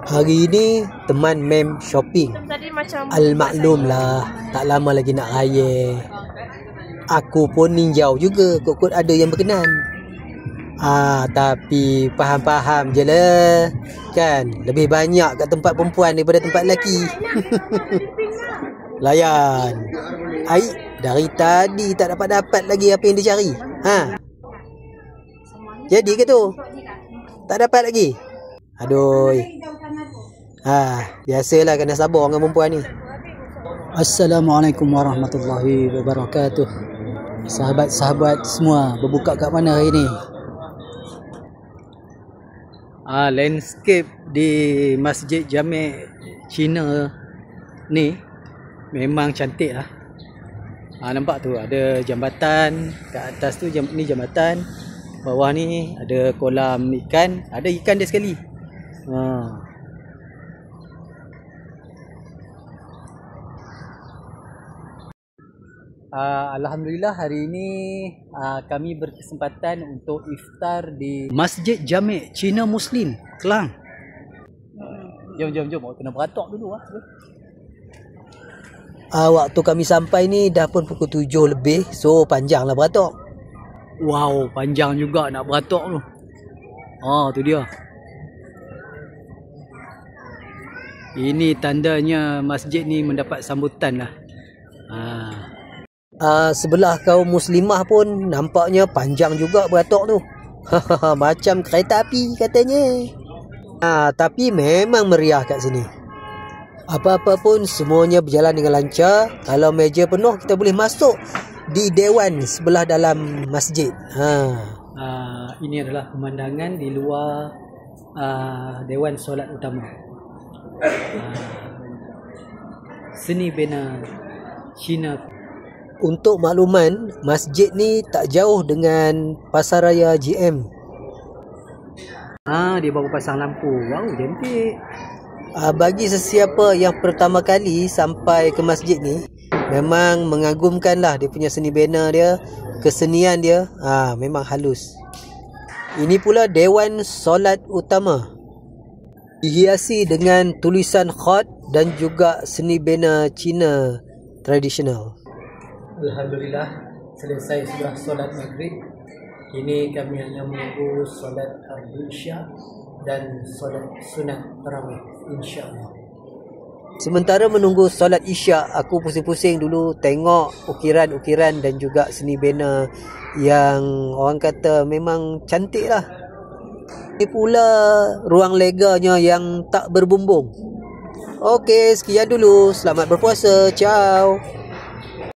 Hari ni teman mem shopping. Al-maklum lah, tak lama lagi nak raya. Aku pun ninjau juga, kot-kot ada yang berkenan. Tapi faham-faham je lah. Kan, lebih banyak kat tempat perempuan daripada tempat lelaki. Layan. Dari tadi tak dapat lagi apa yang dia cari. Jadi ke tu? Tak dapat lagi? Aduh. Biasalah kena sabar dengan perempuan ni. Assalamualaikum warahmatullahi wabarakatuh. Sahabat-sahabat semua, berbuka kat mana hari ni? Landscape di Masjid Jami' Cina ni memang cantik lah. Nampak tu ada jambatan kat atas tu, ni jambatan. Bawah ni ada kolam ikan, ada ikan dia sekali. Alhamdulillah hari ini kami berkesempatan untuk iftar di Masjid Jami' Cina Muslim Kelang. Jom kena beratok dulu waktu kami sampai ni dah pun pukul 7 lebih, so panjanglah beratok. Wow, panjang juga nak beratok tu. Tu dia. Ini tandanya masjid ni mendapat sambutan lah. Sebelah kaum muslimah pun nampaknya panjang juga beratok tu. Macam kereta api katanya. Tapi memang meriah kat sini. Apa-apa pun semuanya berjalan dengan lancar. Kalau meja penuh kita boleh masuk di dewan sebelah dalam masjid. Ini adalah pemandangan di luar dewan solat utama. Seni bina Cina. Untuk makluman, masjid ni tak jauh dengan Pasaraya GM. Dia baru pasang lampu. Wow, cantik. Bagi sesiapa yang pertama kali sampai ke masjid ni, memang mengagumkan lah dia punya seni bina dia, kesenian dia. Memang halus. Ini pula dewan solat utama, dihiasi dengan tulisan khat dan juga seni bina Cina tradisional. Alhamdulillah, selesai sudah solat maghrib. Kini kami hanya menunggu solat Isya dan solat sunat tarawih, insya-Allah. Sementara menunggu solat Isya, aku pusing-pusing dulu tengok ukiran-ukiran dan juga seni bina yang orang kata memang cantik lah. Ini pula ruang leganya yang tak berbumbung. Okey, sekian dulu. Selamat berpuasa. Ciao.